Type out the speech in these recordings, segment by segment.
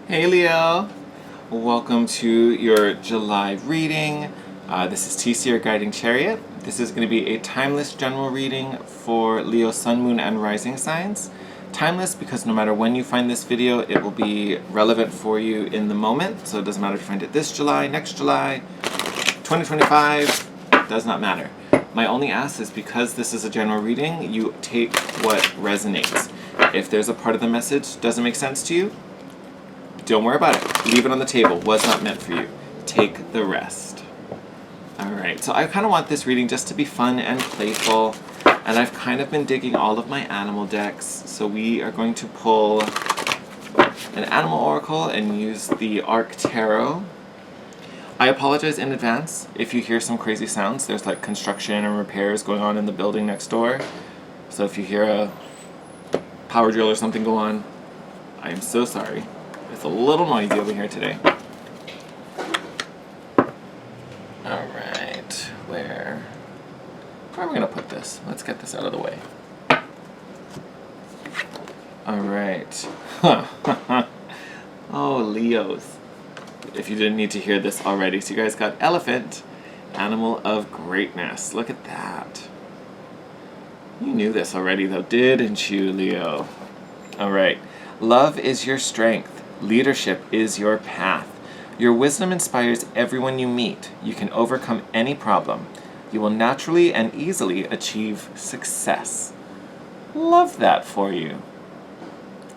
Hey Leo, welcome to your July reading. This is TC, your guiding chariot. This is going to be a timeless general reading for Leo, Sun, Moon, and Rising signs. Timeless because no matter when you find this video, it will be relevant for you in the moment. So it doesn't matter if you find it this July, next July, 2025, does not matter. My only ask is because this is a general reading, you take what resonates. If there's a part of the message doesn't make sense to you, don't worry about it. Leave it on the table. Was not meant for you. Take the rest. Alright, so I kind of want this reading just to be fun and playful. And I've kind of been digging all of my animal decks. So we are going to pull an animal oracle and use the Arc Tarot. I apologize in advance if you hear some crazy sounds. There's like construction and repairs going on in the building next door. So if you hear a power drill or something go on, I am so sorry. It's a little noisy over here today. Alright, where are we going to put this? Let's get this out of the way. Alright. Oh, Leos. If you didn't need to hear this already. So you guys got Elephant, Animal of Greatness. Look at that. You knew this already though, didn't you, Leo? Alright. Love is your strength. Leadership is your path. Your wisdom inspires everyone you meet. You can overcome any problem. You will naturally and easily achieve success. Love that for you.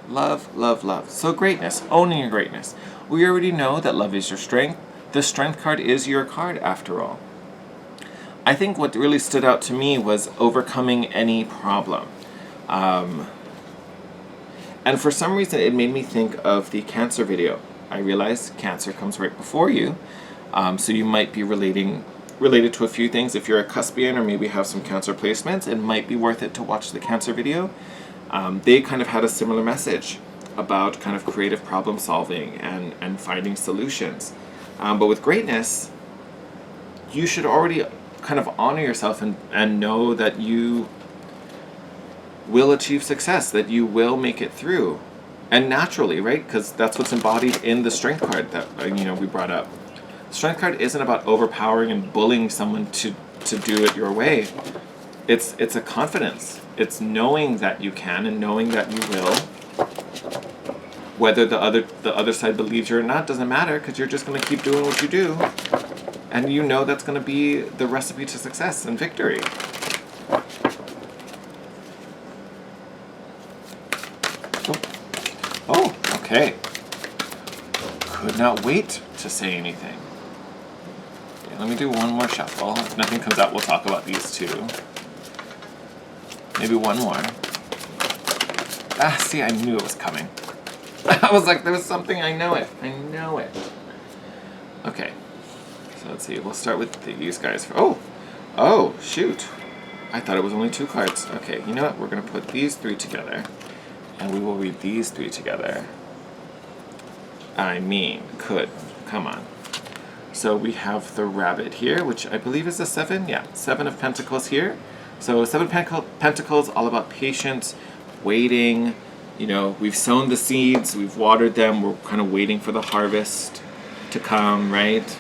Love, love, love. So greatness, owning your greatness. We already know that love is your strength. The strength card is your card after all. I think what really stood out to me was overcoming any problem. And for some reason, it made me think of the Cancer video. I realize Cancer comes right before you, so you might be related to a few things. If you're a cuspian or maybe have some Cancer placements, it might be worth it to watch the Cancer video. They kind of had a similar message about kind of creative problem solving and finding solutions. But with greatness, you should already kind of honor yourself and know that you will achieve success, that you will make it through. And naturally, right? Because that's what's embodied in the strength card that we brought up. The strength card isn't about overpowering and bullying someone to do it your way. It's a confidence. It's knowing that you can and knowing that you will. Whether the other side believes you or not doesn't matter, because you're just going to keep doing what you do. And you know that's going to be the recipe to success and victory. Oh, okay. Could not wait to say anything. Okay, let me do one more shuffle. If nothing comes out, we'll talk about these two. Maybe one more. See, I knew it was coming. I was like, there was something, I know it. I know it. Okay. So let's see, we'll start with these guys. Oh, shoot. I thought it was only 2 cards. Okay, you know what? We're going to put these 3 together. And we will read these 3 together. I mean, could. Come on. So we have the rabbit here, which I believe is a 7. Yeah, 7 of Pentacles here. So 7 Pentacles, all about patience, waiting. We've sown the seeds, we've watered them, we're kind of waiting for the harvest to come, right?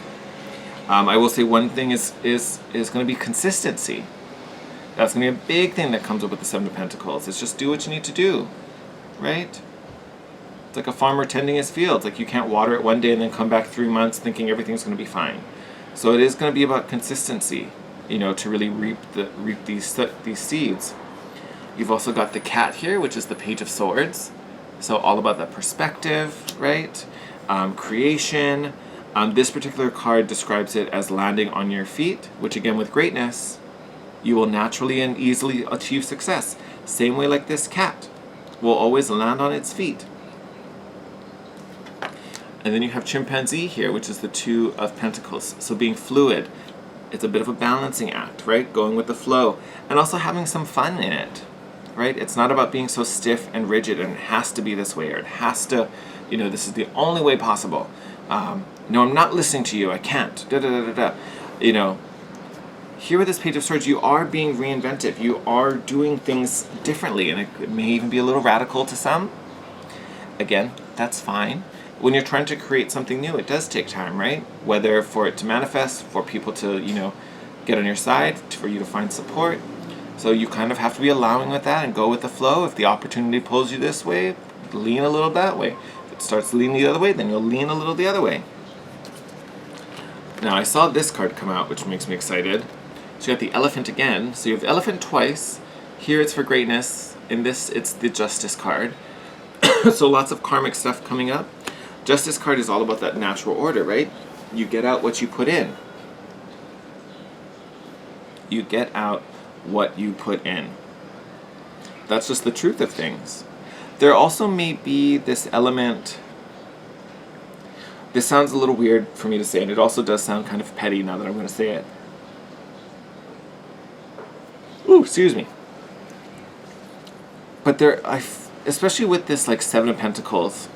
I will say one thing is going to be consistency. That's going to be a big thing that comes up with the 7 of Pentacles. It's just do what you need to do. Right? It's like a farmer tending his fields. Like you can't water it one day and then come back 3 months thinking everything's going to be fine. So it is going to be about consistency, to really reap these seeds. You've also got the cat here, which is the Page of Swords. So all about that perspective, right? Creation. This particular card describes it as landing on your feet, which again with greatness, you will naturally and easily achieve success. Same way like this cat will always land on its feet. And then you have chimpanzee here, which is the 2 of Pentacles. So being fluid, it's a bit of a balancing act, right? Going with the flow and also having some fun in it, right? It's not about being so stiff and rigid and it has to be this way or it has to, this is the only way possible. No, I'm not listening to you. I can't. Here with this Page of Swords, you are being reinventive. You are doing things differently, and it may even be a little radical to some. Again, that's fine. when you're trying to create something new, it does take time, right? Whether for it to manifest, for people to, get on your side, for you to find support. So you kind of have to be allowing with that and go with the flow. If the opportunity pulls you this way, lean a little that way. If it starts leaning the other way, then you'll lean a little the other way. Now, I saw this card come out, which makes me excited. So you got the elephant again. So you have the elephant twice. Here it's for greatness. In this, it's the Justice card. So lots of karmic stuff coming up. Justice card is all about that natural order, right? You get out what you put in. You get out what you put in. That's just the truth of things. There also may be this element. This sounds a little weird for me to say, and it also does sound kind of petty now that I'm going to say it. Ooh, excuse me. But especially with this like Seven of Pentacles,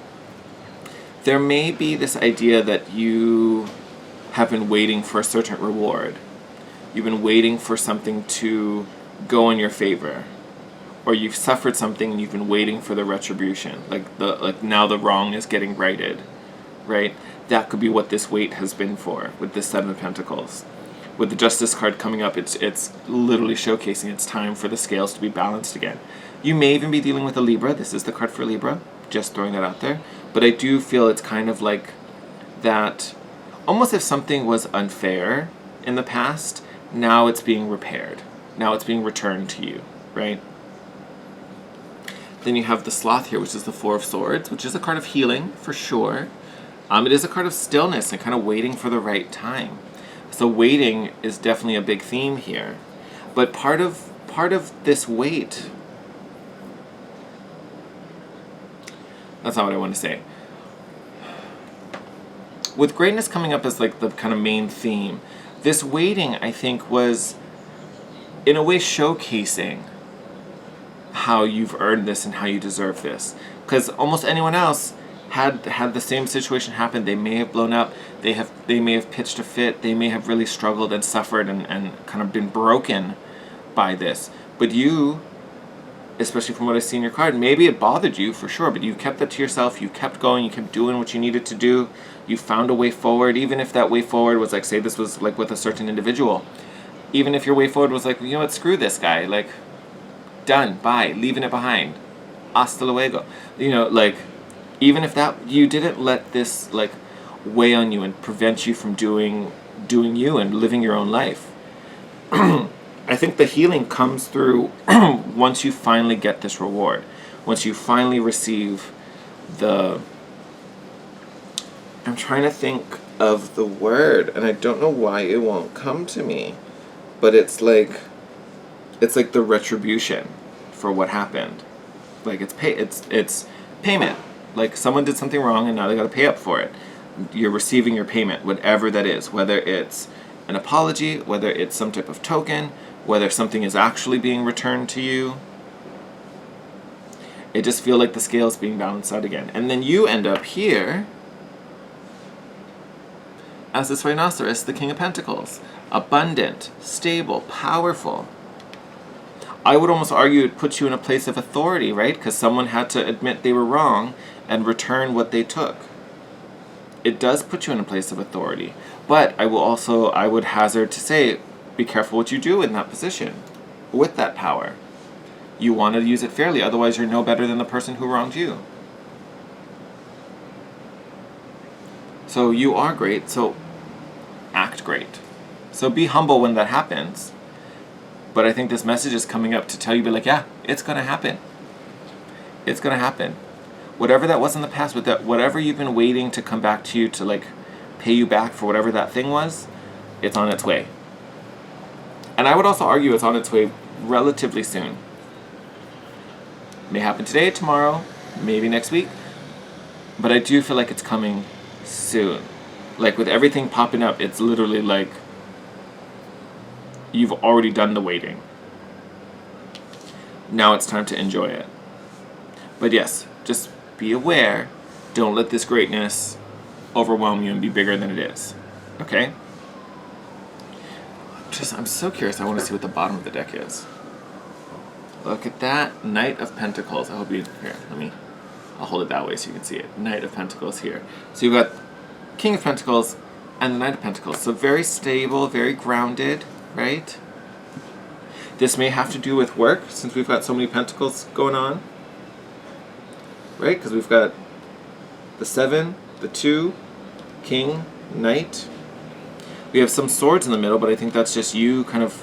there may be this idea that you have been waiting for a certain reward. You've been waiting for something to go in your favor. Or you've suffered something and you've been waiting for the retribution. Like now the wrong is getting righted. Right? That could be what this wait has been for with this Seven of Pentacles. With the Justice card coming up, it's literally showcasing it's time for the scales to be balanced again. You may even be dealing with a Libra. This is the card for Libra. Just throwing that out there. But I do feel it's kind of like that, almost if something was unfair in the past, now it's being repaired. Now it's being returned to you, right? Then you have the Sloth here, which is the Four of Swords, which is a card of healing, for sure. It is a card of stillness and kind of waiting for the right time. So waiting is definitely a big theme here. But part of this wait, that's not what I want to say. With greatness coming up as like the kind of main theme, this waiting, I think, was in a way showcasing how you've earned this and how you deserve this. Because almost anyone else had the same situation happen. They may have blown up, they may have pitched a fit, they may have really struggled and suffered and kind of been broken by this. But you, especially from what I see in your card, maybe it bothered you for sure, but you kept that to yourself, you kept going, you kept doing what you needed to do, you found a way forward, even if that way forward was like, say this was like with a certain individual, even if your way forward was like, you know what, screw this guy, like, done, bye, leaving it behind, hasta luego, like, even if that, you didn't let this like weigh on you and prevent you from doing you and living your own life. I think the healing comes through once you finally get this reward. Once you finally receive I'm trying to think of the word, and I don't know why it won't come to me. But it's like the retribution for what happened. Like it's payment. Like someone did something wrong and now they got to pay up for it. You're receiving your payment, whatever that is, whether it's an apology, whether it's some type of token, whether something is actually being returned to you. It just feels like the scale's being balanced out again. And then you end up here as this rhinoceros, the King of Pentacles. Abundant, stable, powerful. I would almost argue it puts you in a place of authority, right? Because someone had to admit they were wrong and return what they took. It does put you in a place of authority. But I would hazard to say, be careful what you do in that position, with that power. You want to use it fairly, otherwise you're no better than the person who wronged you. So you are great, so act great. So be humble when that happens. But I think this message is coming up to tell you, be like, yeah, it's going to happen. It's going to happen. Whatever that was in the past, whatever you've been waiting to come back to you to like pay you back for whatever that thing was, it's on its way. And I would also argue it's on its way relatively soon. May happen today, tomorrow, maybe next week. But I do feel like it's coming soon. Like with everything popping up, it's literally like you've already done the waiting. Now it's time to enjoy it. But yes, just be aware. Don't let this greatness overwhelm you and be bigger than it is. Okay? I'm so curious. I want to see what the bottom of the deck is. Look at that. Knight of Pentacles. I hope you... Here, let me I'll hold it that way so you can see it. Knight of Pentacles here. So you've got King of Pentacles and the Knight of Pentacles. So very stable, very grounded, right? This may have to do with work, since we've got so many Pentacles going on. Right? Because we've got the 7, the 2, King, Knight. We have some swords in the middle, but I think that's just you kind of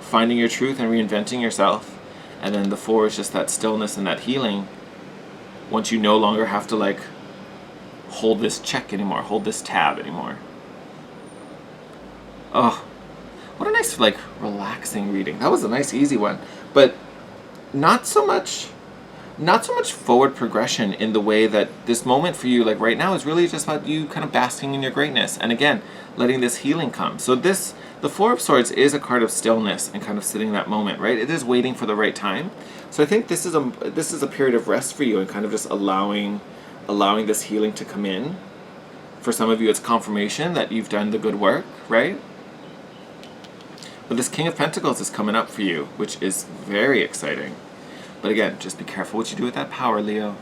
finding your truth and reinventing yourself. And then the 4 is just that stillness and that healing. Once you no longer have to like hold this check anymore, hold this tab anymore. Oh, what a nice like relaxing reading. That was a nice easy one, but not so much forward progression in the way that this moment for you like right now is really just about you kind of basking in your greatness, and again letting this healing come. So the 4 of Swords is a card of stillness and kind of sitting that moment, right? It is waiting for the right time. So I think this is a period of rest for you and kind of just allowing this healing to come in. For some of you it's confirmation that you've done the good work, right? But this King of Pentacles is coming up for you, which is very exciting. But again, just be careful what you do with that power, Leo.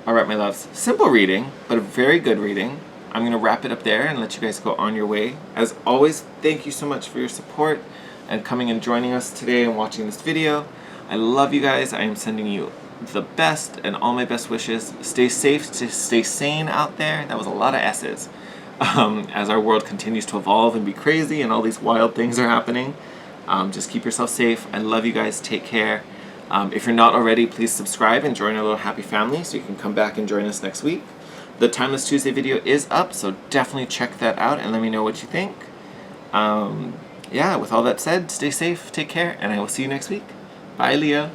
Alright, my loves. Simple reading, but a very good reading. I'm going to wrap it up there and let you guys go on your way. As always, thank you so much for your support and coming and joining us today and watching this video. I love you guys. I am sending you the best and all my best wishes. Stay safe, stay sane out there. That was a lot of S's. As our world continues to evolve and be crazy and all these wild things are happening. Just keep yourself safe. I love you guys. Take care. If you're not already, please subscribe and join our little happy family so you can come back and join us next week. The Timeless Tuesday video is up, so definitely check that out and let me know what you think. Yeah, with all that said, stay safe, take care, and I will see you next week. Bye, Leo.